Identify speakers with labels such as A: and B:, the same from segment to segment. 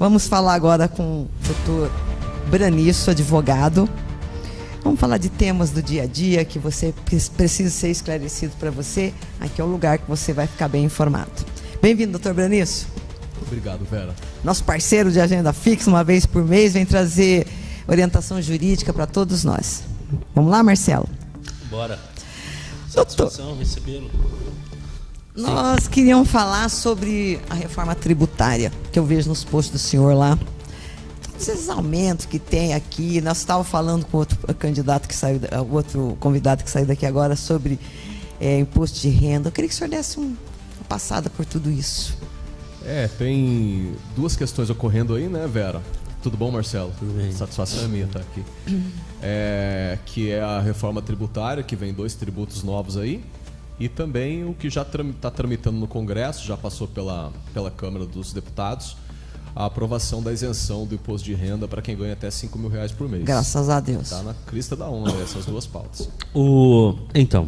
A: Vamos falar agora com o doutor Braniço, advogado. Vamos falar de temas do dia a dia que você precisa ser esclarecido para você. Aqui é o lugar que você vai ficar bem informado. Bem-vindo, doutor Braniço.
B: Obrigado, Vera.
A: Nosso parceiro de agenda fixa, uma vez por mês, vem trazer orientação jurídica para todos nós. Vamos lá, Marcelo?
C: Bora.
A: Doutor,
C: Satisfação recebê-lo.
A: nós queríamos falar sobre a reforma tributária, que eu vejo nos posts do senhor lá. Todos esses aumentos que tem aqui. Nós estávamos falando com outro candidato que saiu, outro convidado que saiu daqui agora sobre imposto de renda. Eu queria que o senhor desse uma passada por tudo isso.
B: Tem duas questões ocorrendo aí, né, Vera? Tudo bom, Marcelo?
C: Tudo bem.
B: Satisfação é minha estar aqui. Que é a reforma tributária, que vem 2 tributos novos aí. E também o que já está tramitando no Congresso, já passou pela Câmara dos Deputados, a aprovação da isenção do imposto de renda para quem ganha até R$5.000 por mês.
A: Graças a Deus.
B: Está na crista da onda essas duas pautas.
C: Então,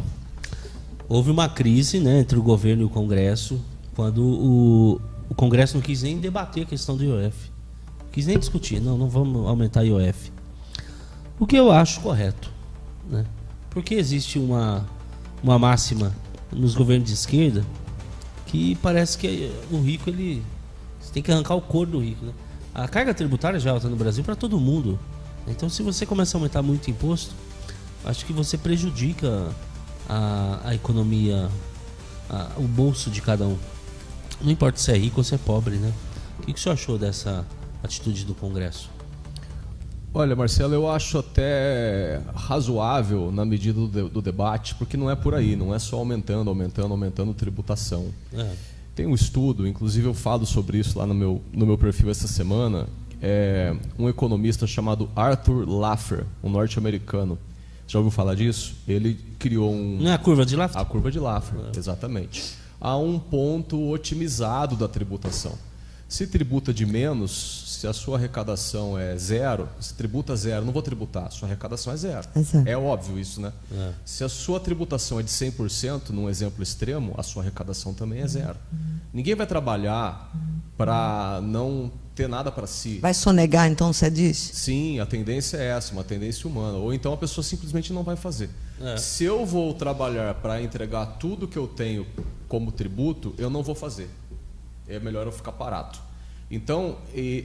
C: houve uma crise, né, entre o governo e o Congresso, quando o Congresso não quis nem debater a questão do IOF. Quis nem discutir, não vamos aumentar o IOF. O que eu acho correto, né? Porque existe uma máxima nos governos de esquerda que parece que o rico, você tem que arrancar o couro do rico, né? A carga tributária já é alta no Brasil para todo mundo. Então, se você começa a aumentar muito imposto, acho que você prejudica a economia, o bolso de cada um. Não importa se é rico ou se é pobre, né? O que o senhor achou dessa atitude do Congresso?
B: Olha, Marcelo, eu acho até razoável na medida do debate, porque não é por aí, não é só aumentando tributação. Tem um estudo, inclusive eu falo sobre isso lá no meu perfil essa semana, um economista chamado Arthur Laffer, um norte-americano. Já ouviu falar disso? Ele criou
C: Não é a curva de Laffer?
B: A curva de Laffer, exatamente. Há um ponto otimizado da tributação. Se tributa de menos, se a sua arrecadação é zero, se tributa zero, não vou tributar, a sua arrecadação é zero.
A: Exato.
B: É óbvio isso, né? Se a sua tributação é de 100%, num exemplo extremo, a sua arrecadação também é zero. Ninguém vai trabalhar para não ter nada para si.
A: Vai sonegar, então, você disse?
B: Sim, a tendência é essa, uma tendência humana. Ou então a pessoa simplesmente não vai fazer. Se eu vou trabalhar para entregar tudo que eu tenho como tributo, eu não vou fazer. É melhor eu ficar parado. Então,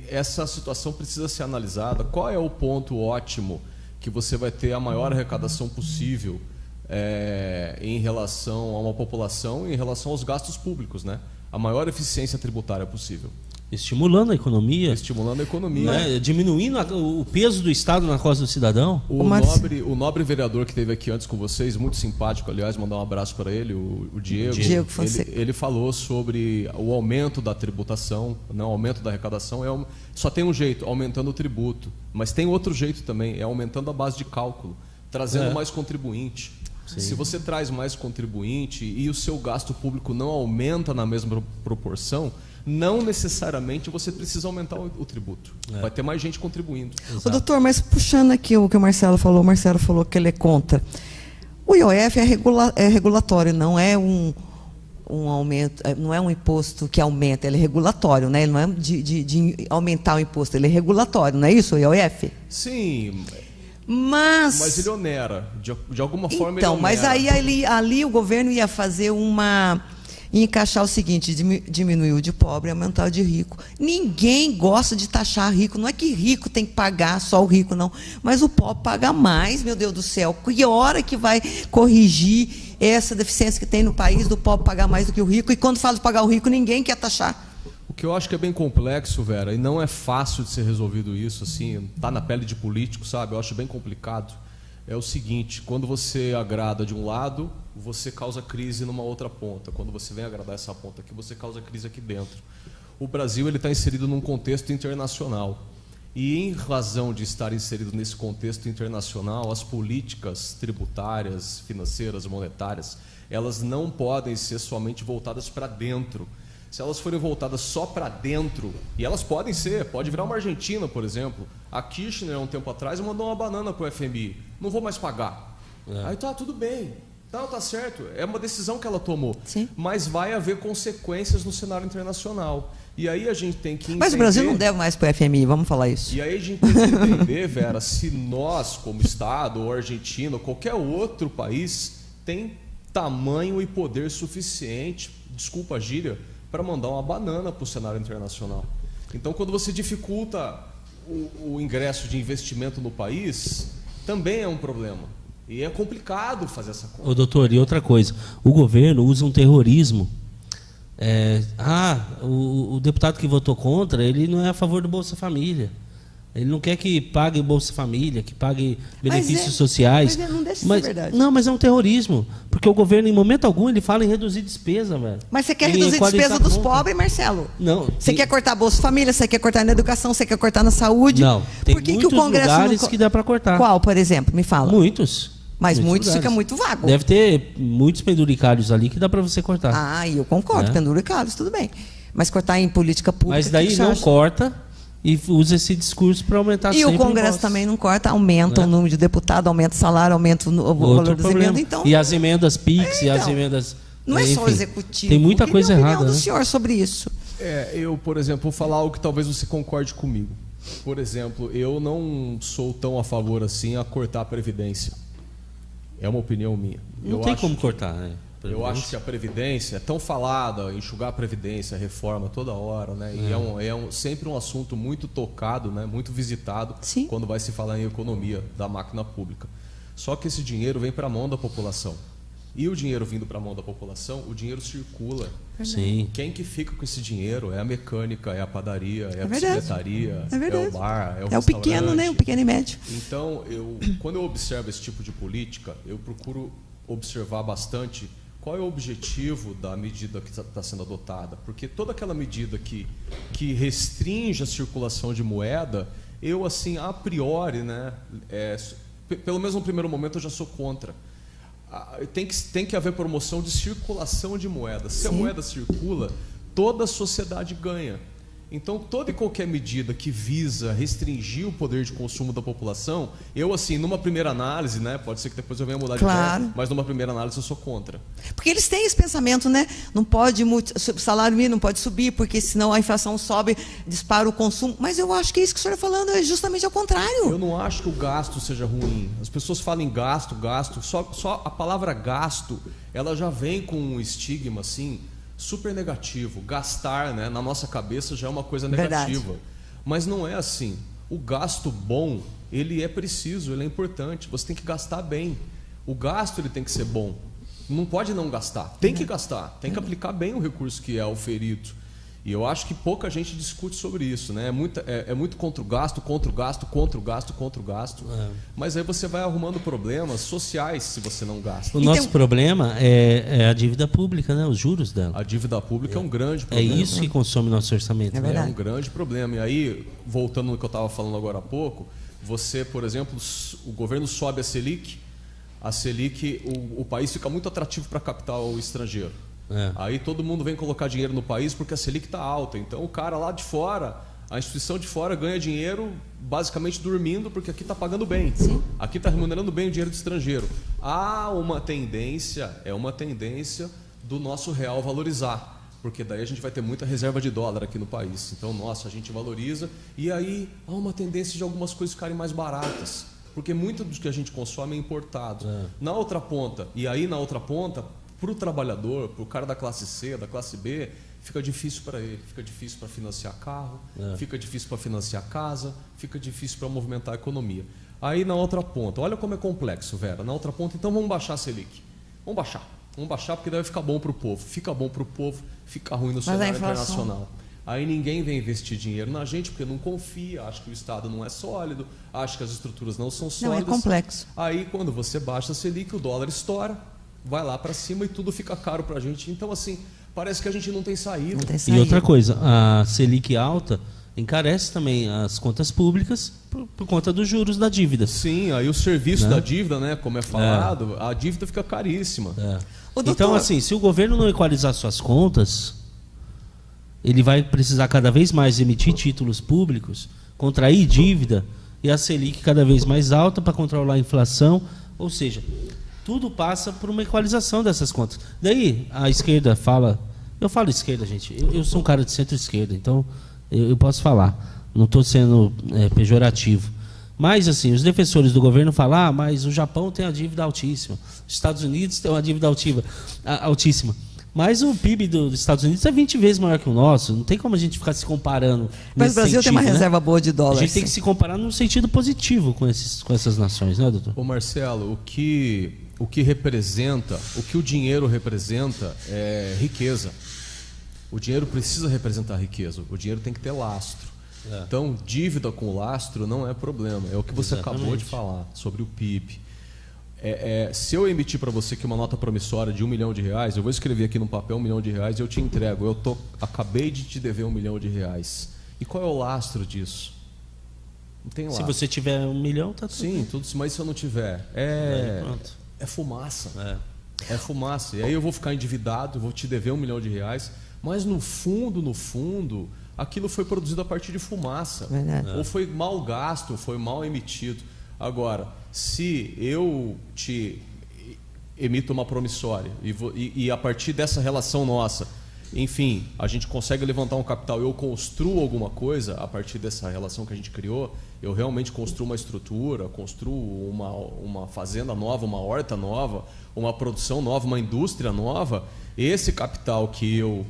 B: essa situação precisa ser analisada. Qual é o ponto ótimo que você vai ter a maior arrecadação possível em relação a uma população e em relação aos gastos públicos, né? A maior eficiência tributária possível.
C: Estimulando a economia.
B: Estimulando a economia.
C: Né? Diminuindo o peso do Estado na costa do cidadão.
B: O nobre vereador que esteve aqui antes com vocês, muito simpático, aliás, mandar um abraço para ele, o Diego. Ele falou sobre o aumento da tributação, não, o aumento da arrecadação. Só tem um jeito, aumentando o tributo. Mas tem outro jeito também, é aumentando a base de cálculo, trazendo mais contribuinte. Sim. Se você traz mais contribuinte e o seu gasto público não aumenta na mesma proporção, não necessariamente você precisa aumentar o tributo. Vai ter mais gente contribuindo.
A: Ô, doutor, mas puxando aqui o que o Marcelo falou que ele é contra. O IOF é regulatório, não é um aumento, não é um imposto que aumenta, ele é regulatório, né? Ele não é de aumentar o imposto, ele é regulatório, não é isso, o IOF?
B: Sim.
A: Mas
B: ele onera, de alguma forma
A: então,
B: ele onera.
A: Mas aí ali o governo ia fazer encaixar o seguinte, diminuir o de pobre e aumentar o de rico. Ninguém gosta de taxar rico, não é que rico tem que pagar, só o rico não, mas o pobre paga mais, meu Deus do céu. Que hora que vai corrigir essa deficiência que tem no país do pobre pagar mais do que o rico? E quando fala de pagar o rico, ninguém quer taxar.
B: O que eu acho que é bem complexo, Vera, e não é fácil de ser resolvido isso, assim, tá na pele de político, sabe? Eu acho bem complicado. É o seguinte, quando você agrada de um lado, você causa crise numa outra ponta. Quando você vem agradar essa ponta aqui, você causa crise aqui dentro. O Brasil está inserido num contexto internacional. E em razão de estar inserido nesse contexto internacional, as políticas tributárias, financeiras, monetárias, elas não podem ser somente voltadas para dentro. Se elas forem voltadas só para dentro, e elas podem ser, pode virar uma Argentina, por exemplo. A Kirchner, há um tempo atrás, mandou uma banana para o FMI. Não vou mais pagar. Aí tá, tudo bem. Não, tá certo. É uma decisão que ela tomou.
A: Sim.
B: Mas vai haver consequências no cenário internacional. E aí a gente tem que entender...
A: Mas o Brasil não deve mais para o FMI, vamos falar isso.
B: E aí a gente tem que entender, Vera, se nós, como Estado, ou Argentina, ou qualquer outro país, tem tamanho e poder suficiente, desculpa a gíria, para mandar uma banana para o cenário internacional. Então, quando você dificulta o ingresso de investimento no país, também é um problema. E é complicado fazer essa conta.
C: Ô, doutor, e outra coisa, o governo usa um terrorismo. O deputado que votou contra, ele não é a favor do Bolsa Família. Ele não quer que pague Bolsa Família, que pague benefícios sociais.
A: Mas não deixa de ser verdade.
C: Não, mas é um terrorismo. Porque o governo, em momento algum, ele fala em reduzir despesa, velho.
A: Mas você quer reduzir despesa dos pobres, Marcelo?
C: Não.
A: Você quer cortar Bolsa Família, você quer cortar na educação, você quer cortar na saúde?
C: Não. Tem
A: Por que
C: muitos
A: que o Congresso
C: lugares
A: não...
C: que dá para cortar.
A: Qual, por exemplo? Me fala.
C: Muitos.
A: Mas muitos
C: lugares.
A: fica muito vago.
C: Deve ter muitos penduricários ali que dá para você cortar.
A: Ah, eu concordo, penduricários, tudo bem. Mas cortar em política pública...
C: Mas daí não corta e usa esse discurso para aumentar sempre
A: o Congresso também não corta, aumenta o número de deputados, aumenta o salário, aumenta o valor das emendas. Então,
C: e as emendas PIX e as emendas...
A: Não é só o executivo.
C: Tem muita coisa errada.
A: Qual a opinião do senhor sobre isso?
B: Eu, por exemplo, vou falar algo que talvez você concorde comigo. Por exemplo, eu não sou tão a favor assim a cortar a Previdência. É uma opinião minha.
C: Não tem como cortar, né?
B: Eu acho que a Previdência é tão falada, enxugar a Previdência, reforma toda hora, né? E sempre um assunto muito tocado, né? Muito visitado.
A: Sim.
B: Quando vai se falar em economia da máquina pública. Só que esse dinheiro vem para a mão da população. E o dinheiro vindo para a mão da população, o dinheiro circula.
C: Sim.
B: Quem que fica com esse dinheiro é a mecânica, é a padaria, é a bicicletaria, é o bar, é o restaurante.
A: Pequeno, né? O pequeno e médio.
B: Então, quando eu observo esse tipo de política, eu procuro observar bastante qual é o objetivo da medida que está sendo adotada. Porque toda aquela medida que restringe a circulação de moeda, eu, assim, a priori, né, pelo menos no primeiro momento, eu já sou contra. Tem que haver promoção de circulação de moeda. Se a moeda circula, toda a sociedade ganha. Então, toda e qualquer medida que visa restringir o poder de consumo da população, eu, assim, numa primeira análise, né, pode ser que depois eu venha mudar de ideia, mas numa primeira análise eu sou contra.
A: Porque eles têm esse pensamento, né? Não pode, o salário mínimo não pode subir, porque senão a inflação sobe, dispara o consumo. Mas eu acho que isso que o senhor está falando é justamente ao contrário.
B: Eu não acho que o gasto seja ruim. As pessoas falam em gasto, só a palavra gasto, ela já vem com um estigma, assim, super negativo. Gastar, né, na nossa cabeça já é uma coisa negativa. Verdade. Mas não é assim. O gasto bom, ele é preciso, ele é importante. Você tem que gastar bem. O gasto ele tem que ser bom. Não pode não gastar. Tem que gastar. Tem que aplicar bem o recurso que é oferido. E eu acho que pouca gente discute sobre isso, né? É muito contra o gasto, contra o gasto, contra o gasto, contra o gasto. Mas aí você vai arrumando problemas sociais se você não gasta.
C: O nosso problema é a dívida pública, né? Os juros dela.
B: A dívida pública é um grande problema.
C: É isso que consome nosso orçamento.
B: É um grande problema. E aí, voltando no que eu estava falando agora há pouco, você, por exemplo, o governo sobe a Selic, o país fica muito atrativo para capital estrangeiro. Aí todo mundo vem colocar dinheiro no país porque a Selic está alta. Então o cara lá de fora, a instituição de fora ganha dinheiro basicamente dormindo porque aqui está pagando bem. Sim. Aqui está remunerando bem o dinheiro do estrangeiro. Há uma tendência do nosso real valorizar. Porque daí a gente vai ter muita reserva de dólar aqui no país. Então, a gente valoriza. E aí há uma tendência de algumas coisas ficarem mais baratas. Porque muito do que a gente consome é importado. Na outra ponta, para o trabalhador, para o cara da classe C, da classe B, fica difícil para ele. Fica difícil para financiar carro, fica difícil para financiar casa, fica difícil para movimentar a economia. Aí na outra ponta, olha como é complexo, Vera. Na outra ponta, então vamos baixar a Selic. Vamos baixar porque daí vai ficar bom para o povo. Fica bom para o povo, fica ruim no cenário internacional. Aí ninguém vem investir dinheiro na gente porque não confia, acha que o Estado não é sólido, acha que as estruturas não são sólidas.
A: Não, é complexo.
B: Aí quando você baixa a Selic, o dólar estoura, vai lá para cima e tudo fica caro para a gente. Então, assim, parece que a gente não tem saída.
C: E outra coisa, a Selic alta encarece também as contas públicas por conta dos juros da dívida.
B: Sim, aí o serviço da dívida, né, como é falado, a dívida fica caríssima.
C: Então, assim, se o governo não equalizar suas contas, ele vai precisar cada vez mais emitir títulos públicos, contrair dívida e a Selic cada vez mais alta para controlar a inflação. Ou seja, tudo passa por uma equalização dessas contas. Daí a esquerda fala Eu falo esquerda, gente. Eu sou um cara de centro-esquerda, então eu posso falar. Não estou sendo pejorativo. Mas, assim, os defensores do governo falam, mas o Japão tem a dívida altíssima. Os Estados Unidos tem uma dívida altíssima. Mas o PIB dos Estados Unidos é 20 vezes maior que o nosso. Não tem como a gente ficar se comparando.
A: Mas o Brasil
C: sentido,
A: tem uma
C: né?
A: reserva boa de dólar.
C: A gente tem que se comparar num sentido positivo com essas nações, né, doutor?
B: Ô Marcelo, o que representa, o que o dinheiro representa é riqueza. O dinheiro precisa representar riqueza. O dinheiro tem que ter lastro. Então, dívida com lastro não é problema. É o que você acabou de falar sobre o PIB. Se eu emitir para você aqui uma nota promissória de R$1 milhão, eu vou escrever aqui no papel R$1 milhão e eu te entrego. Acabei de te dever R$1 milhão. E qual é o lastro disso? Não tem lastro.
C: Se você tiver R$1 milhão, tá tudo bem.
B: Sim, tudo, mas se eu não tiver, é fumaça. É fumaça. E aí eu vou ficar endividado, vou te dever R$1 milhão, mas no fundo, aquilo foi produzido a partir de fumaça. Ou foi mal gasto, ou foi mal emitido. Agora, se eu te emito uma promissória e a partir dessa relação nossa, enfim, a gente consegue levantar um capital e eu construo alguma coisa a partir dessa relação que a gente criou, eu realmente construo uma estrutura, construo uma fazenda nova, uma horta nova, uma produção nova, uma indústria nova, esse capital que eu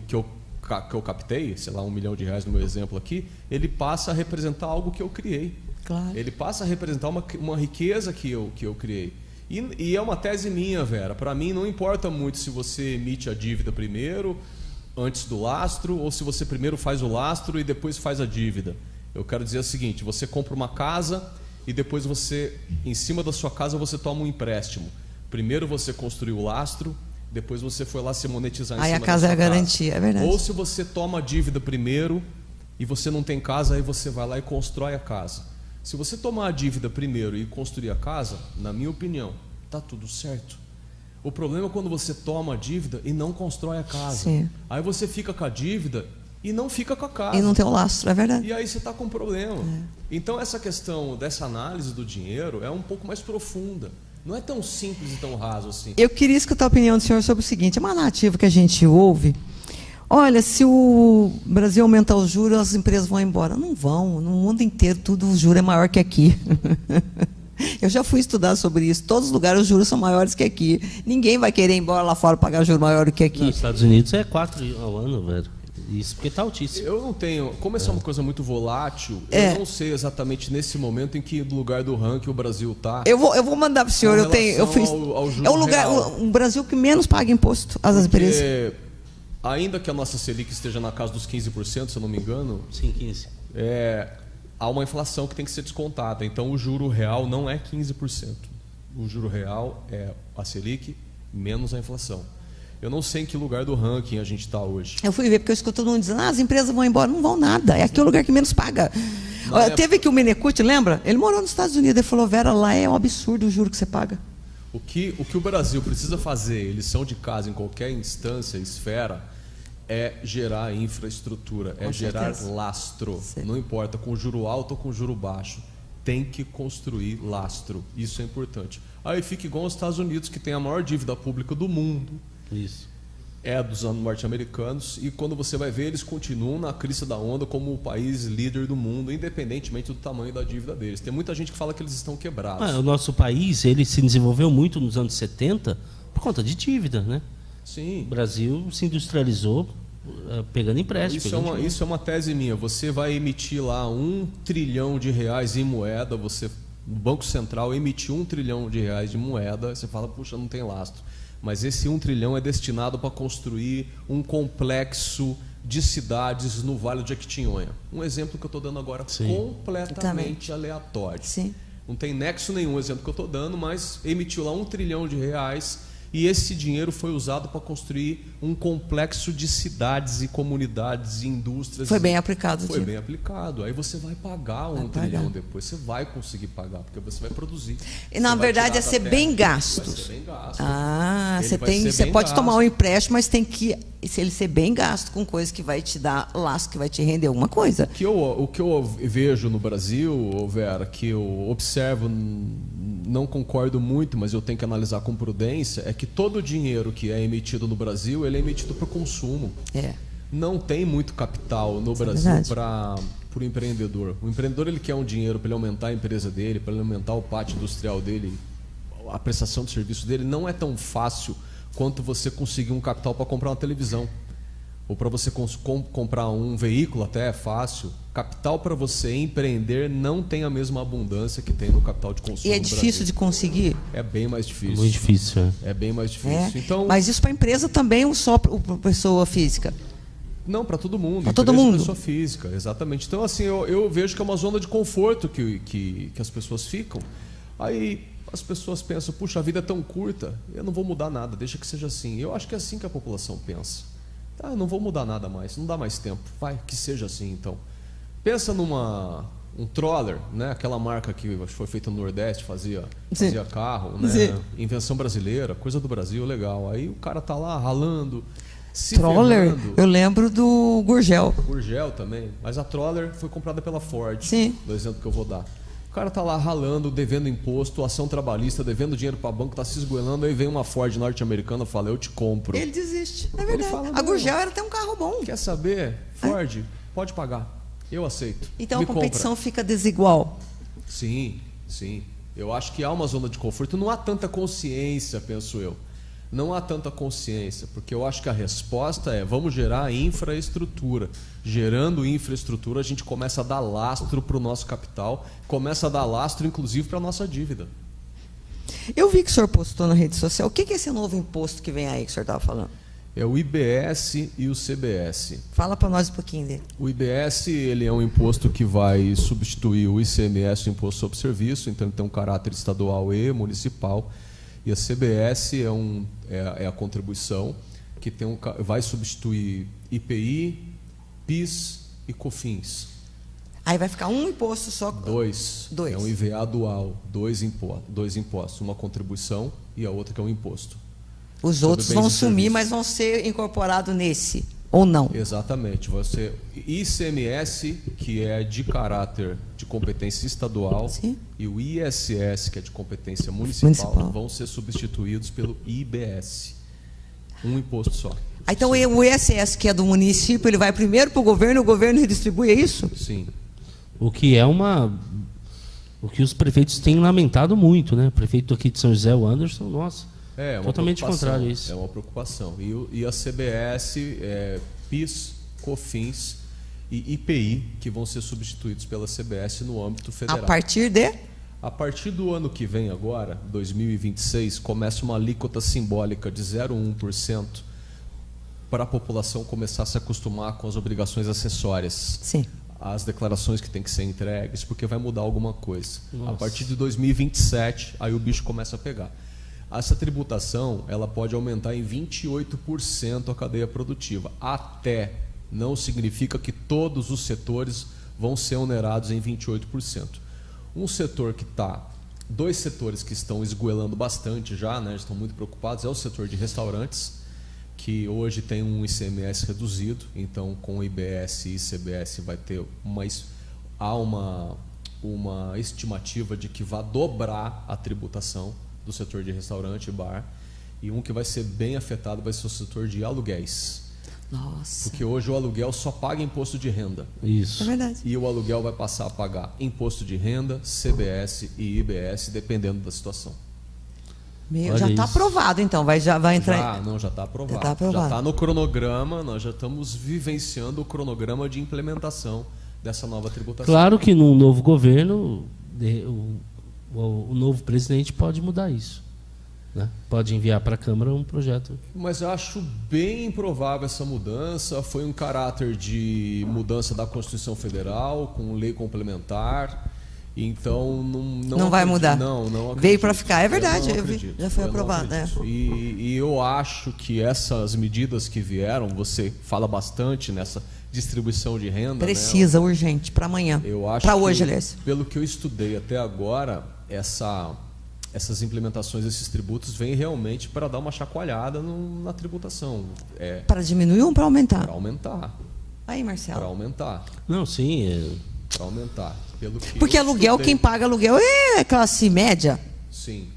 B: captei, sei lá, R$1 milhão no meu exemplo aqui, ele passa a representar algo que eu criei.
A: Claro.
B: Ele passa a representar uma riqueza que eu criei. E é uma tese minha, Vera. Para mim, não importa muito se você emite a dívida primeiro, antes do lastro, ou se você primeiro faz o lastro e depois faz a dívida. Eu quero dizer o seguinte, você compra uma casa e depois você, em cima da sua casa, você toma um empréstimo. Primeiro você construiu o lastro, depois você foi lá se monetizar em cima da sua casa.
A: Aí a casa é a garantia, é verdade.
B: Ou se você toma a dívida primeiro e você não tem casa, aí você vai lá e constrói a casa. Se você tomar a dívida primeiro e construir a casa, na minha opinião, está tudo certo. O problema é quando você toma a dívida e não constrói a casa.
A: Sim.
B: Aí você fica com a dívida e não fica com a casa.
A: E não tem o lastro, é verdade.
B: E aí você está com um problema. Então essa questão dessa análise do dinheiro é um pouco mais profunda. Não é tão simples e tão raso assim.
A: Eu queria escutar a opinião do senhor sobre o seguinte, é uma narrativa que a gente ouve. Olha, se o Brasil aumentar os juros, as empresas vão embora. Não vão, no mundo inteiro tudo o juro é maior que aqui. Eu já fui estudar sobre isso. Todos os lugares os juros são maiores que aqui. Ninguém vai querer ir embora lá fora pagar juro maior do que aqui.
C: Nos Estados Unidos é 4 ao ano, velho. Isso porque está altíssimo.
B: Eu não tenho, como essa é uma coisa muito volátil, eu não sei exatamente nesse momento em que lugar do ranking o Brasil está.
A: Eu vou mandar para o senhor. Eu fiz. É o lugar, o Brasil que menos paga imposto às empresas.
B: Ainda que a nossa Selic esteja na casa dos 15%, se eu não me engano.
C: Sim, 15%.
B: Há uma inflação que tem que ser descontada. Então, o juro real não é 15%. O juro real é a Selic menos a inflação. Eu não sei em que lugar do ranking a gente está hoje.
A: Eu fui ver, porque eu escuto todo mundo dizendo, as empresas vão embora. Não vão nada. É aqui o lugar que menos paga. Teve que o Menecute, lembra? Ele morou nos Estados Unidos. Ele falou, Vera, lá é um absurdo o juro que você paga.
B: O que o Brasil precisa fazer, lição de casa em qualquer instância, esfera, é gerar infraestrutura, é gerar lastro. Sim. Não importa, com juro alto ou com juro baixo. Tem que construir lastro. Isso é importante. Aí fica igual aos Estados Unidos, que tem a maior dívida pública do mundo.
C: Isso.
B: É dos norte-americanos. E quando você vai ver, eles continuam na crista da onda como o país líder do mundo, independentemente do tamanho da dívida deles. Tem muita gente que fala que eles estão quebrados.
C: O nosso país, ele se desenvolveu muito nos anos 70 por conta de dívida, né?
B: Sim.
C: O Brasil se industrializou pegando empréstimo.
B: Isso é uma tese minha. Você vai emitir lá R$1 trilhão em moeda, o Banco Central emitiu R$1 trilhão de moeda, você fala, puxa, não tem lastro. Mas esse 1 trilhão é destinado para construir um complexo de cidades no Vale do Jequitinhonha. Um exemplo que eu estou dando agora completamente aleatório.
A: Sim.
B: Não tem nexo nenhum o exemplo que eu estou dando, mas emitiu lá R$1 trilhão e esse dinheiro foi usado para construir um complexo de cidades e comunidades e indústrias.
A: Foi bem aplicado.
B: Foi bem aplicado. Aí você vai pagar R$1 trilhão depois. Você vai conseguir pagar, porque você vai produzir.
A: E na verdade é ser bem gasto.
B: Vai ser bem gasto.
A: Você pode tomar um empréstimo, mas tem que ele ser bem gasto com coisa que vai te dar lastro, que vai te render alguma coisa.
B: O que eu vejo no Brasil, Vera, que eu observo não concordo muito, mas eu tenho que analisar com prudência, é que todo o dinheiro que é emitido no Brasil, ele é emitido para o consumo. Não tem muito capital no Brasil para o empreendedor. O empreendedor, ele quer um dinheiro para ele aumentar a empresa dele, para ele aumentar o pátio industrial dele, a prestação de serviço dele. Não é tão fácil quanto você conseguir um capital para comprar uma televisão. Ou para você comprar um veículo, até é fácil. Capital para você empreender não tem a mesma abundância que tem no capital de consumo.
A: E é difícil de conseguir?
B: É bem mais difícil.
C: Muito difícil.
B: É bem mais difícil. Então,
A: mas isso para a empresa também ou só para pessoa física?
B: Não, para todo mundo.
A: Para todo mundo.
B: Pessoa física, exatamente. Então, assim, eu vejo que é uma zona de conforto que as pessoas ficam. Aí as pessoas pensam, puxa, a vida é tão curta, eu não vou mudar nada, deixa que seja assim. Eu acho que é assim que a população pensa. Eu não vou mudar nada mais, não dá mais tempo. Vai, que seja assim, então. Pensa um Troller, né? Aquela marca que foi feita no Nordeste, fazia carro, né? Invenção brasileira, coisa do Brasil, legal. Aí o cara tá lá ralando, se
A: Troller,
B: ferrando.
A: eu lembro do Gurgel.
B: Gurgel também, mas a Troller foi comprada pela Ford, do exemplo que eu vou dar. O cara tá lá ralando, devendo imposto, ação trabalhista, devendo dinheiro para banco, tá se esgoelando, aí vem uma Ford norte-americana e fala, eu te compro.
A: Ele desiste, é verdade.
B: Fala,
A: a Gurgel era até um carro bom.
B: Quer saber? Ford, pode pagar. Eu aceito.
A: Então a competição fica desigual.
B: Sim. Eu acho que há uma zona de conforto. Não há tanta consciência, penso eu. Não há tanta consciência, porque eu acho que a resposta é vamos gerar infraestrutura. Gerando infraestrutura, a gente começa a dar lastro para o nosso capital, começa a dar lastro, inclusive, para a nossa dívida.
A: Eu vi que o senhor postou na rede social. O que é esse novo imposto que vem aí que o senhor estava falando?
B: É o IBS e o CBS.
A: Fala para nós um pouquinho dele.
B: O IBS ele é um imposto que vai substituir o ICMS, o Imposto sobre Serviço, então ele tem um caráter estadual e municipal. E a CBS é a contribuição que vai substituir IPI, PIS e COFINS.
A: Aí vai ficar um imposto só?
B: Dois. É um IVA dual, dois impostos. Uma contribuição e a outra que é um imposto.
A: Os outros vão sumir, mas vão ser incorporados nesse, ou não?
B: Exatamente. Vai ser ICMS, que é de caráter de competência estadual, e o ISS, que é de competência municipal, vão ser substituídos pelo IBS. Um imposto só.
A: Então o ISS, que é do município, ele vai primeiro para o governo redistribui, é isso?
B: Sim.
C: O que é o que os prefeitos têm lamentado muito, né? O prefeito aqui de São José, o Anderson, nossa, totalmente contrário a isso.
B: É uma preocupação. E a CBS, PIS, COFINS e IPI, que vão ser substituídos pela CBS no âmbito federal.
A: A
B: partir do ano que vem agora, 2026, começa uma alíquota simbólica de 0,1% para a população começar a se acostumar com as obrigações acessórias.
A: Sim.
B: As declarações que têm que ser entregues, porque vai mudar alguma coisa. Nossa. A partir de 2027, aí o bicho começa a pegar. Essa tributação ela pode aumentar em 28% a cadeia produtiva. Até não significa que todos os setores vão ser onerados em 28%. Dois setores que estão esgoelando bastante já, né, estão muito preocupados, é o setor de restaurantes, que hoje tem um ICMS reduzido, então com o IBS e ICBS vai ter uma estimativa de que vai dobrar a tributação do setor de restaurante e bar, e um que vai ser bem afetado vai ser o setor de aluguéis.
A: Nossa.
B: Porque hoje o aluguel só paga imposto de renda.
C: Isso.
A: É verdade.
B: E o aluguel vai passar a pagar imposto de renda, CBS e IBS, dependendo da situação.
A: Já está aprovado, então, já vai entrar.
B: Já está aprovado.
A: Já
B: está no cronograma, nós já estamos vivenciando o cronograma de implementação dessa nova tributação.
C: Claro que num novo governo, o novo presidente pode mudar isso, né? Pode enviar para a Câmara um projeto.
B: Mas eu acho bem improvável essa mudança. Foi um caráter de mudança da Constituição Federal, com lei complementar. Então, não
A: vai mudar.
B: Não acredito.
A: Veio para ficar, é verdade. Já foi
B: eu
A: aprovado.
B: E eu acho que essas medidas que vieram, você fala bastante nessa distribuição de renda.
A: Precisa, né? Urgente, para amanhã. Para hoje, aliás.
B: Pelo que eu estudei até agora, essas implementações desses tributos vêm realmente para dar uma chacoalhada na tributação.
A: Para diminuir ou para aumentar?
B: Para aumentar.
A: Aí, Marcelo.
B: Para aumentar.
C: Não, sim.
B: Para aumentar.
A: Porque aluguel, quem paga aluguel é classe média.
B: Sim.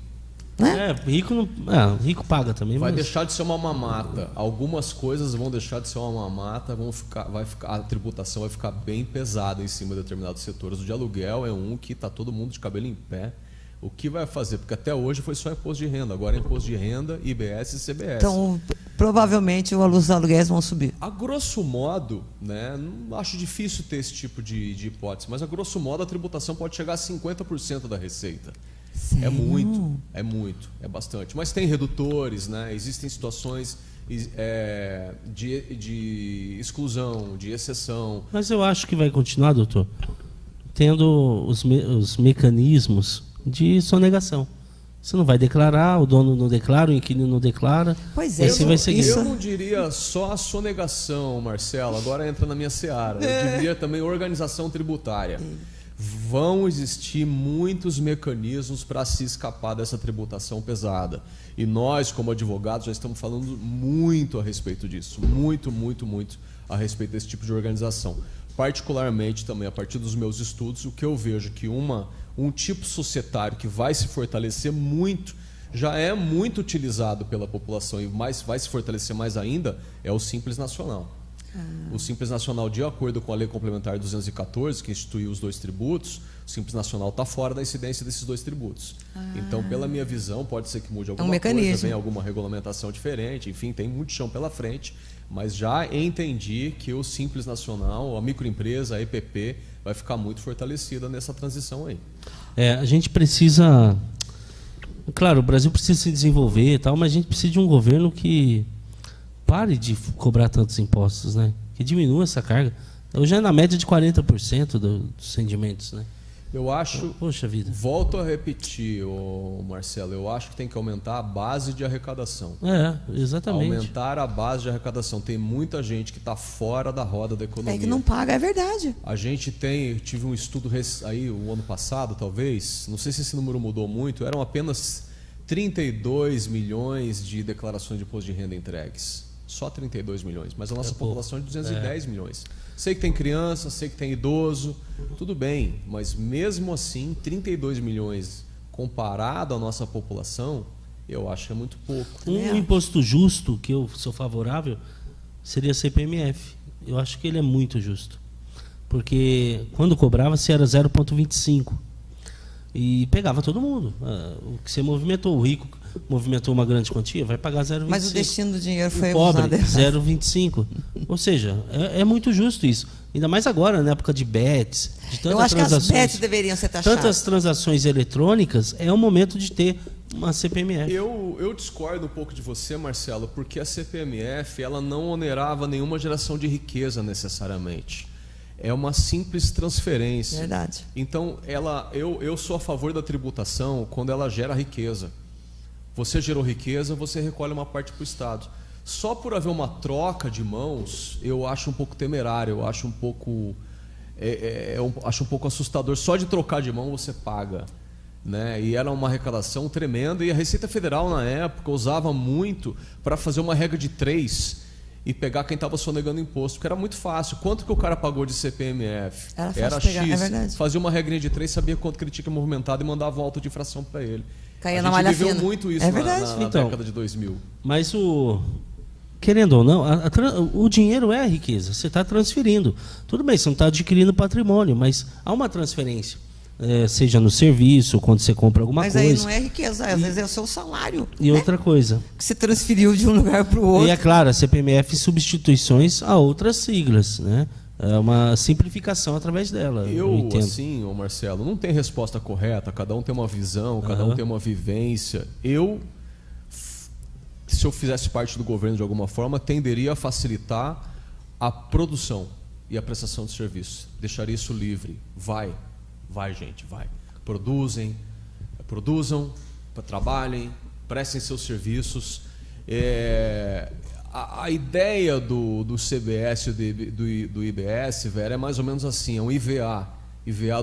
A: Né?
C: Rico não, rico paga também.
B: Vai
C: mas...
B: deixar de ser uma mamata. Algumas coisas vão deixar de ser uma mamata, a tributação vai ficar bem pesada em cima de determinados setores. O de aluguel é um que está todo mundo de cabelo em pé. O que vai fazer? Porque até hoje foi só imposto de renda, agora é imposto de renda, IBS e CBS.
A: Então, provavelmente os aluguéis vão subir.
B: A grosso modo, né, não acho difícil ter esse tipo de hipótese, mas a grosso modo a tributação pode chegar a 50% da receita.
A: Sério?
B: É bastante. Mas tem redutores, né? Existem situações de exclusão, de exceção.
C: Mas eu acho que vai continuar, doutor, tendo os mecanismos de sonegação. Você não vai declarar, o dono não declara, o inquilino não declara.
A: Pois é,
C: assim vai seguir.
B: Eu não diria só a sonegação, Marcelo, agora entra na minha seara. Eu diria também organização tributária. Vão existir muitos mecanismos para se escapar dessa tributação pesada. E nós, como advogados, já estamos falando muito a respeito disso. Muito a respeito desse tipo de organização. Particularmente também, a partir dos meus estudos, o que eu vejo que um tipo societário que vai se fortalecer muito, já é muito utilizado pela população e vai se fortalecer mais ainda, é o Simples Nacional. O Simples Nacional, de acordo com a Lei Complementar 214, que instituiu os 2 tributos, o Simples Nacional está fora da incidência desses 2 tributos. Então, pela minha visão, pode ser que mude alguma coisa, venha alguma regulamentação diferente, enfim, tem muito chão pela frente, mas já entendi que o Simples Nacional, a microempresa, a EPP, vai ficar muito fortalecida nessa transição aí.
C: A gente precisa... Claro, o Brasil precisa se desenvolver e tal, mas a gente precisa de um governo que pare de cobrar tantos impostos, né? Que diminua essa carga. Hoje é na média de 40% dos rendimentos, né?
B: Eu acho...
C: Poxa vida.
B: Volto a repetir, Marcelo, eu acho que tem que aumentar a base de arrecadação.
C: Exatamente.
B: Aumentar a base de arrecadação. Tem muita gente que está fora da roda da economia.
A: É que não paga, é verdade.
B: A gente tive um estudo aí o ano passado, talvez, não sei se esse número mudou muito, eram apenas 32 milhões de declarações de imposto de renda entregues. Só 32 milhões, mas a nossa população é de 210 milhões. Sei que tem criança, sei que tem idoso, tudo bem, mas mesmo assim, 32 milhões comparado à nossa população, eu acho que é muito pouco.
C: Um imposto justo, que eu sou favorável, seria CPMF. Eu acho que ele é muito justo. Porque quando cobrava-se era 0,25. E pegava todo mundo. O que você movimentou, o rico movimentou uma grande quantia, vai pagar 0,25.
A: Mas o destino do dinheiro foi
C: o pobre,
A: abusado.
C: 0,25. Ou seja, é muito justo isso. Ainda mais agora, na época de bets, de tantas
A: Eu acho
C: transações,
A: que as bets deveriam ser taxadas.
C: Tantas transações eletrônicas, é o momento de ter uma CPMF.
B: Eu discordo um pouco de você, Marcelo, porque a CPMF ela não onerava nenhuma geração de riqueza necessariamente. É uma simples transferência.
A: Verdade.
B: Então, eu sou a favor da tributação quando ela gera riqueza. Você gerou riqueza, você recolhe uma parte para o Estado. Só por haver uma troca de mãos, eu acho um pouco temerário, eu acho um pouco, acho um pouco assustador. Só de trocar de mão você paga. Né? E era uma arrecadação tremenda. E a Receita Federal, na época, usava muito para fazer uma regra de 3 e pegar quem estava sonegando imposto, porque era muito fácil. Quanto que o cara pagou de CPMF?
A: Era X.
B: Pegar,
A: é verdade.
B: Fazia uma regrinha de 3, sabia quanto que ele tinha que movimentado e mandava auto de infração para ele.
A: Caía na malha fina.
B: A gente viveu muito isso na década de 2000.
C: Mas querendo ou não, o dinheiro é a riqueza. Você está transferindo. Tudo bem, você não está adquirindo patrimônio, mas há uma transferência. Seja no serviço, quando você compra alguma coisa.
A: Mas aí não é riqueza, às vezes é o seu salário.
C: E outra coisa.
A: Que você transferiu de um lugar para o outro.
C: E é claro, a CPMF substituições a outras siglas, né? É uma simplificação através dela. Eu
B: assim, Marcelo, não tem resposta correta, cada um tem uma visão, cada um tem uma vivência. Se eu fizesse parte do governo de alguma forma, tenderia a facilitar a produção e a prestação de serviço. Deixaria isso livre. Vai, gente, vai. Produzam, trabalhem, prestem seus serviços. A ideia do CBS e do IBS, Vera, é mais ou menos assim, é um IVA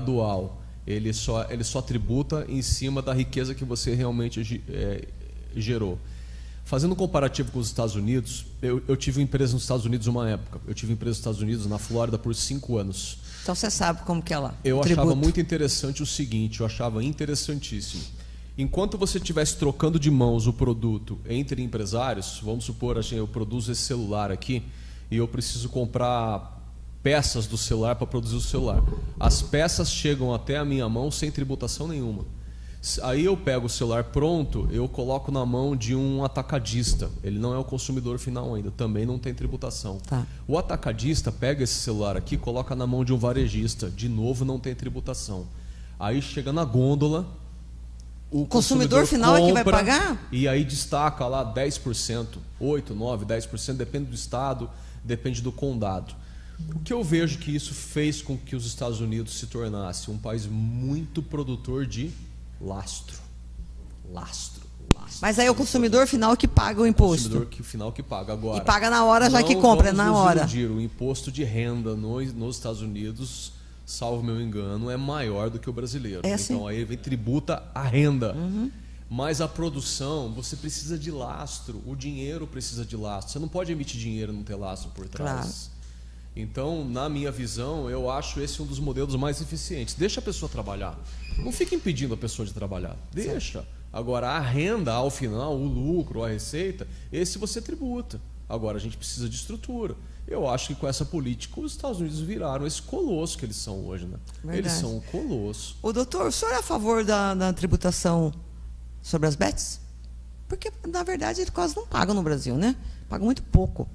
B: dual. Ele só tributa em cima da riqueza que você realmente gerou. Fazendo um comparativo com os Estados Unidos, eu tive empresa nos Estados Unidos uma época. Eu tive empresa nos Estados Unidos, na Flórida, por 5 anos.
A: Então você sabe como que é lá.
B: Eu achava muito interessante o seguinte, eu achava interessantíssimo. Enquanto você estivesse trocando de mãos o produto entre empresários, vamos supor, eu produzo esse celular aqui e eu preciso comprar peças do celular para produzir o celular. As peças chegam até a minha mão sem tributação nenhuma. Aí eu pego o celular pronto, eu coloco na mão de um atacadista. Ele não é o consumidor final ainda, também não tem tributação.
A: Tá.
B: O atacadista pega esse celular aqui, coloca na mão de um varejista. De novo, não tem tributação. Aí chega na gôndola, o
A: consumidor final é que vai pagar?
B: E aí destaca lá 10%, 8%, 9%, 10%, depende do estado, depende do condado. O que eu vejo que isso fez com que os Estados Unidos se tornasse um país muito produtor de lastro.
A: Mas aí é o consumidor final que paga o imposto.
B: O consumidor final que paga agora.
A: E paga na hora já que compra, na hora.
B: Iludir, o imposto de renda nos Estados Unidos, salvo meu engano, é maior do que o brasileiro.
A: É assim.
B: Então aí vem tributa a renda. Mas a produção, você precisa de lastro, o dinheiro precisa de lastro. Você não pode emitir dinheiro e não ter lastro por trás.
A: Claro.
B: Então, na minha visão, eu acho esse um dos modelos mais eficientes. Deixa a pessoa trabalhar. Não fica impedindo a pessoa de trabalhar. Deixa. Agora, a renda, ao final, o lucro, a receita, esse você tributa. Agora, a gente precisa de estrutura. Eu acho que com essa política, os Estados Unidos viraram esse colosso que eles são hoje. Né? Eles são um colosso.
A: Ô, doutor, o senhor é a favor da tributação sobre as bets? Porque, na verdade, eles quase não pagam no Brasil, né? Pagam muito pouco.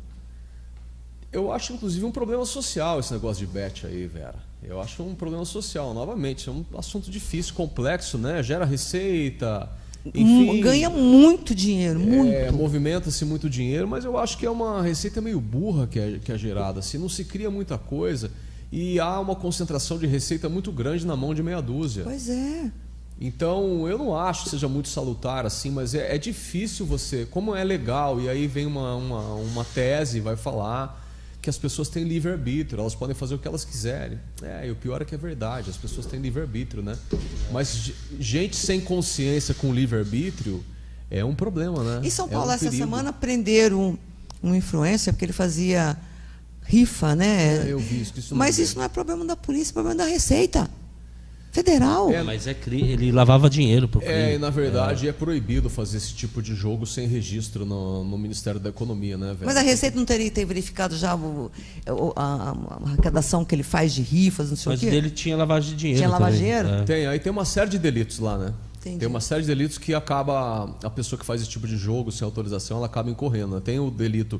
B: Eu acho, inclusive, um problema social esse negócio de bet aí, Vera. Eu acho um problema social, novamente. É um assunto difícil, complexo, né? Gera receita, enfim...
A: Ganha muito dinheiro, muito.
B: Movimenta-se muito dinheiro, mas eu acho que é uma receita meio burra que é gerada. Assim, não se cria muita coisa e há uma concentração de receita muito grande na mão de meia dúzia.
A: Pois é.
B: Então, eu não acho que seja muito salutar assim, mas é difícil você... Como é legal, e aí vem uma tese, vai falar... que as pessoas têm livre-arbítrio, elas podem fazer o que elas quiserem. E o pior é que é verdade, as pessoas têm livre-arbítrio, né? Mas gente sem consciência com livre-arbítrio é um problema, né?
A: Em São Paulo, essa
B: perigo.
A: semana, prenderam um influencer, porque ele fazia rifa, né?
B: Eu vi isso.
A: Mas isso não é problema da polícia, é problema da Receita Federal.
C: Mas ele lavava dinheiro pro crime.
B: Na verdade, é proibido fazer esse tipo de jogo sem registro no Ministério da Economia, né, velho?
A: Mas a Receita não teria que ter verificado já a arrecadação que ele faz de rifas, não sei o quê?
C: Mas dele tinha lavagem de dinheiro.
A: Tinha lavagem de dinheiro?
B: Aí tem uma série de delitos lá, né?
A: Entendi.
B: Tem uma série de delitos que acaba a pessoa que faz esse tipo de jogo sem autorização, ela acaba incorrendo, né? Tem o delito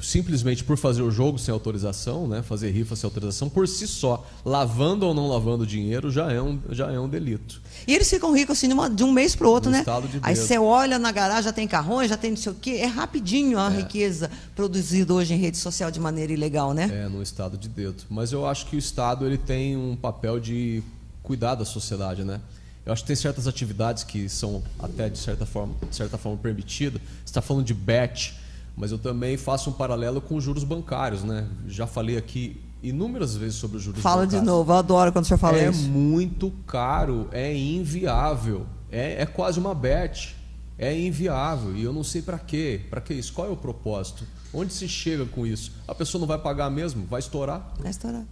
B: simplesmente por fazer o jogo sem autorização, né? Fazer rifa sem autorização, por si só, lavando ou não lavando dinheiro, já é um delito.
A: E eles ficam ricos assim de um mês para o outro,
B: No
A: né?
B: estado de
A: Aí
B: dedo.
A: você olha na garagem, já tem carrões, já tem não sei o quê. É rapidinho a riqueza produzida hoje em rede social de maneira ilegal, né?
B: No estado de dedo. Mas eu acho que o Estado ele tem um papel de cuidar da sociedade, né? Eu acho que tem certas atividades que são até de certa forma permitidas. Você está falando de bet, mas eu também faço um paralelo com os juros bancários, né? Já falei aqui inúmeras vezes sobre os juros
A: Fala
B: bancários.
A: de novo, eu adoro quando o senhor fala isso.
B: É muito caro, é inviável, é quase uma bet, é inviável e eu não sei para quê. Para que isso? Qual é o propósito? Onde se chega com isso? A pessoa não vai pagar mesmo? Vai estourar?
A: Vai estourar.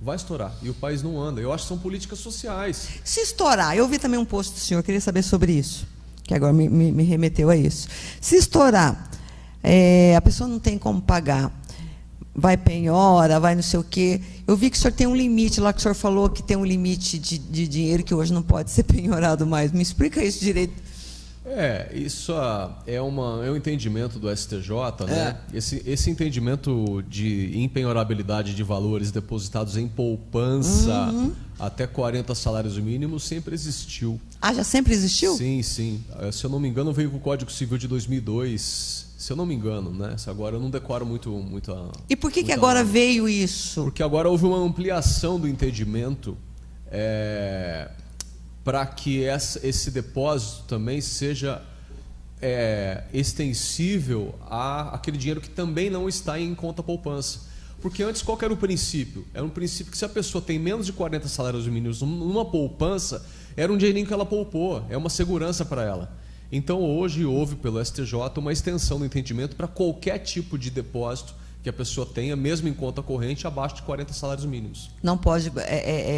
B: Vai estourar. E o país não anda. Eu acho que são políticas sociais.
A: Se estourar, eu vi também um post do senhor, eu queria saber sobre isso, que agora me remeteu a isso. Se estourar, a pessoa não tem como pagar, vai penhora, vai não sei o quê. Eu vi que o senhor tem um limite lá, que o senhor falou que tem um limite de dinheiro que hoje não pode ser penhorado mais. Me explica isso direito.
B: Isso é um entendimento do STJ, né? Esse entendimento de empenhorabilidade de valores depositados em poupança até 40 salários mínimos sempre existiu.
A: Já sempre existiu?
B: Sim. Se eu não me engano, veio com o Código Civil de 2002. Se eu não me engano, né? Agora eu não decoro muito
A: E por que agora veio isso?
B: Porque agora houve uma ampliação do entendimento para que esse depósito também seja extensível àquele dinheiro que também não está em conta poupança. Porque antes qual que era o princípio? Era um princípio que se a pessoa tem menos de 40 salários mínimos numa poupança, era um dinheirinho que ela poupou, é uma segurança para ela. Então hoje houve pelo STJ uma extensão do entendimento para qualquer tipo de depósito que a pessoa tenha, mesmo em conta corrente, abaixo de 40 salários mínimos.
A: Não pode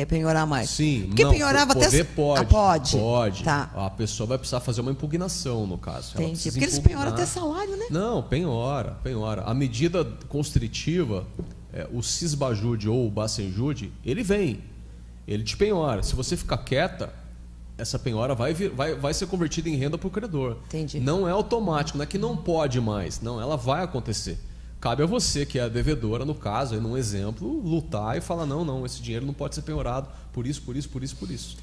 A: penhorar mais?
B: Sim,
A: porque
B: não,
A: penhorava
B: poder
A: até...
B: pode.
A: Pode. Tá.
B: A pessoa vai precisar fazer uma impugnação, no caso.
A: Entendi. Porque eles penhoram até salário, né?
B: Não, penhora. A medida constritiva, o cisbajude ou o bacenjude, ele vem. Ele te penhora. Se você ficar quieta, essa penhora vai ser convertida em renda para o credor.
A: Entendi.
B: Não é automático, não é que não pode mais. Não, ela vai acontecer. Cabe a você, que é a devedora, no caso, aí num exemplo, lutar e falar, não, esse dinheiro não pode ser penhorado por isso.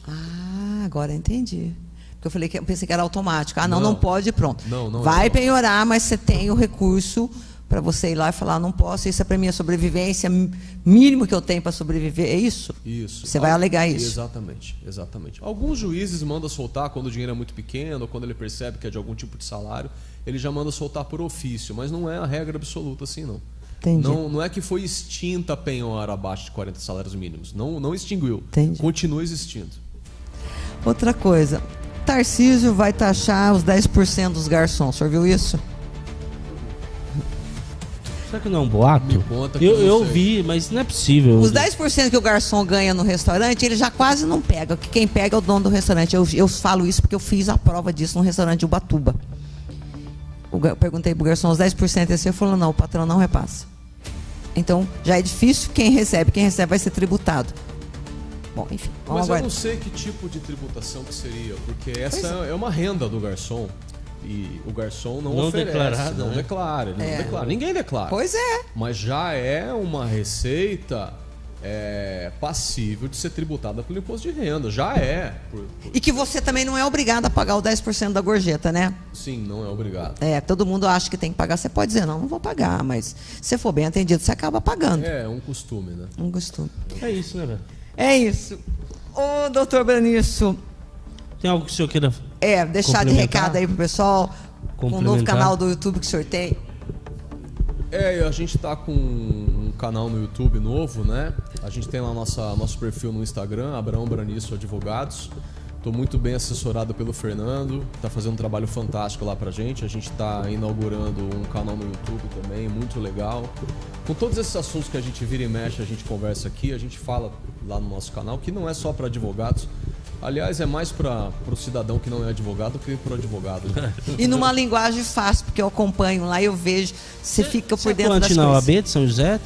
A: Ah, agora entendi. Porque eu pensei que era automático. Não pode, pronto.
B: Não
A: vai penhorar, mas você tem o recurso para você ir lá e falar, não posso, isso é para minha sobrevivência, mínimo que eu tenho para sobreviver, é isso?
B: Isso.
A: Você vai alegar isso?
B: Exatamente. Alguns juízes mandam soltar quando o dinheiro é muito pequeno, ou quando ele percebe que é de algum tipo de salário, ele já manda soltar por ofício, mas não é a regra absoluta assim, não.
A: Entendi.
B: Não é que foi extinta a penhora abaixo de 40 salários mínimos, não extinguiu.
A: Entendi.
B: Continua existindo.
A: Outra coisa, Tarcísio vai taxar os 10% dos garçons, o senhor viu isso?
C: Será que não é um boato?
B: Me conta que
C: eu vi, mas não é possível.
A: Os 10% que o garçom ganha no restaurante, ele já quase não pega. Quem pega é o dono do restaurante. Eu falo isso porque eu fiz a prova disso no restaurante de Ubatuba. Eu perguntei pro garçom, os 10% é seu? Ele falou, não, o patrão não repassa. Então, já é difícil quem recebe vai ser tributado. Bom, enfim.
B: Mas eu não sei que tipo de tributação que seria, porque essa é uma renda do garçom. E o garçom não oferece,
C: declarado,
B: não declara, ele não declara. Ninguém declara.
A: Pois é.
B: Mas já é uma receita passível de ser tributada pelo imposto de renda. Já é.
A: E que você também não é obrigado a pagar o 10% da gorjeta, né?
B: Sim, não é obrigado.
A: Todo mundo acha que tem que pagar. Você pode dizer, não vou pagar. Mas se for bem atendido, você acaba pagando.
B: É um costume, né?
A: Um costume.
C: É isso, né, velho?
A: É isso. Ô, doutor Branisso.
C: Tem algo que o senhor queira
A: deixar de recado aí pro pessoal, com o novo canal do YouTube que o senhor tem.
B: A gente tá com um canal no YouTube novo, né? A gente tem lá nosso perfil no Instagram, Abraão Branisso Advogados. Estou muito bem assessorado pelo Fernando, tá fazendo um trabalho fantástico lá pra gente. A gente tá inaugurando um canal no YouTube também, muito legal. Com todos esses assuntos que a gente vira e mexe, a gente conversa aqui, a gente fala lá no nosso canal, que não é só para advogados. Aliás, é mais para o cidadão que não é advogado do que para o advogado. Né?
A: E numa linguagem fácil, porque eu acompanho lá, eu vejo, você fica por dentro das coisas.
C: Você na OAB de São José?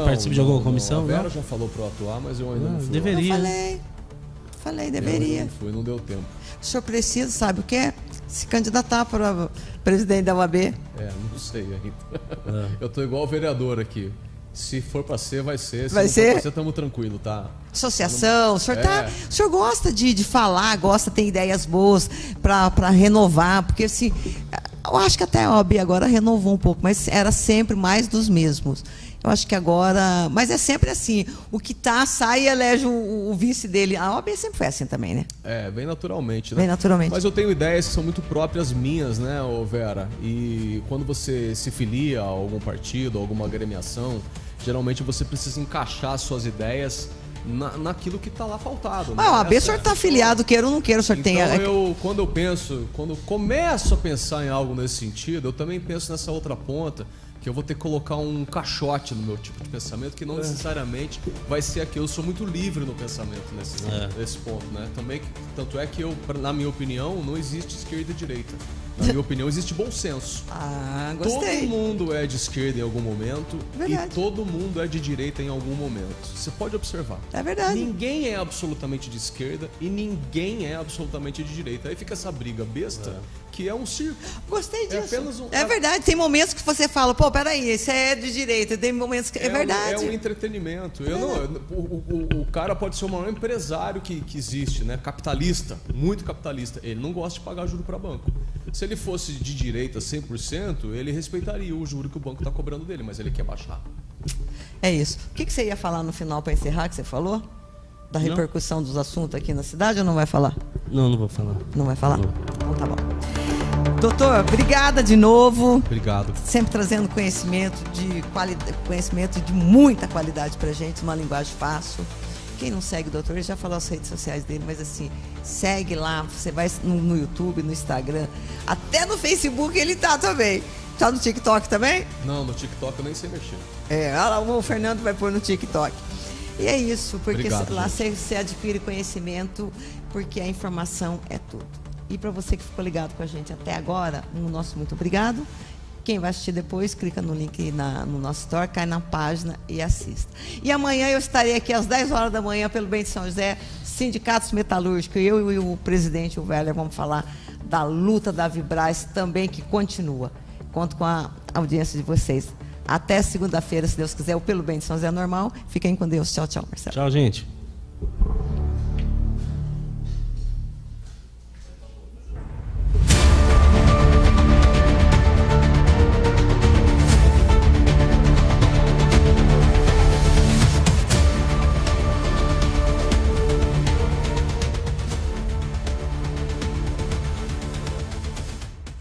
C: Participa de alguma comissão?
B: A Vera já falou para eu atuar, mas eu ainda não fui.
C: Deveria.
A: Eu falei, deveria.
B: Eu não fui, não deu tempo.
A: O senhor precisa, sabe o que? Se candidatar para presidente da OAB.
B: Não sei ainda. Eu tô igual o vereador aqui. Se for para ser, vai ser. Se
A: vai
B: não
A: ser?
B: for para ser, estamos tranquilo, tá?
A: Associação, o senhor gosta de falar, tem ideias boas para renovar, porque assim, eu acho que até a OAB agora renovou um pouco, mas era sempre mais dos mesmos. Eu acho que agora, mas é sempre assim, o que sai e elege o vice dele. A OAB sempre foi assim também, né?
B: Bem naturalmente, né?
A: Bem naturalmente.
B: Mas eu tenho ideias que são muito próprias minhas, né, Vera? E quando você se filia a algum partido, a alguma agremiação, geralmente você precisa encaixar suas ideias naquilo que está lá faltado. Né?
A: A OAB, o senhor está afiliado, queira ou não queira, o senhor tem...
B: Quando começo a pensar em algo nesse sentido, eu também penso nessa outra ponta, que eu vou ter que colocar um caixote no meu tipo de pensamento, que não necessariamente vai ser aqui. Eu sou muito livre no pensamento nesse ponto, né? Também, tanto é que na minha opinião, não existe esquerda e direita. Na minha opinião, existe bom senso.
A: Gostei.
B: Todo mundo é de esquerda em algum momento.
A: Verdade.
B: E todo mundo é de direita em algum momento. Você pode observar.
A: É verdade.
B: Ninguém é absolutamente de esquerda e ninguém é absolutamente de direita. Aí fica essa briga besta, que é um circo.
A: Gostei disso.
B: É
A: verdade. Tem momentos que você fala, peraí, esse é de direita. Tem momentos que... É verdade.
B: É um entretenimento. O cara pode ser o maior empresário que existe, né? Capitalista, muito capitalista. Ele não gosta de pagar juro para banco. Se ele fosse de direita 100%, ele respeitaria o juro que o banco está cobrando dele, mas ele quer baixar.
A: É isso. O que você ia falar no final para encerrar, que você falou? Da repercussão dos assuntos aqui na cidade ou não vai falar?
C: Não vou falar.
A: Não vai falar?
C: Não.
A: Então tá bom. Doutor, obrigada de novo.
B: Obrigado.
A: Sempre trazendo conhecimento de muita qualidade pra gente, uma linguagem fácil. quem não segue o doutor, ele já falou as redes sociais dele, mas assim, segue lá, você vai no YouTube, no Instagram, até no Facebook ele tá também. Tá no TikTok também?
B: Não, no TikTok eu nem sei mexer.
A: O Fernando vai pôr no TikTok. E é isso, porque
B: Obrigado,
A: lá você adquire conhecimento, porque a informação é tudo. E para você que ficou ligado com a gente até agora, um nosso muito obrigado. Quem vai assistir depois, clica no link no nosso store, cai na página e assista. E amanhã eu estarei aqui às 10 horas da manhã, pelo bem de São José, Sindicatos Metalúrgicos. Eu e o presidente, o Weller, vamos falar da luta da Vibraz também, que continua. Conto com a audiência de vocês. Até segunda-feira, se Deus quiser, o Pelo Bem de São José normal. Fiquem com Deus. Tchau, tchau, Marcelo.
C: Tchau, gente.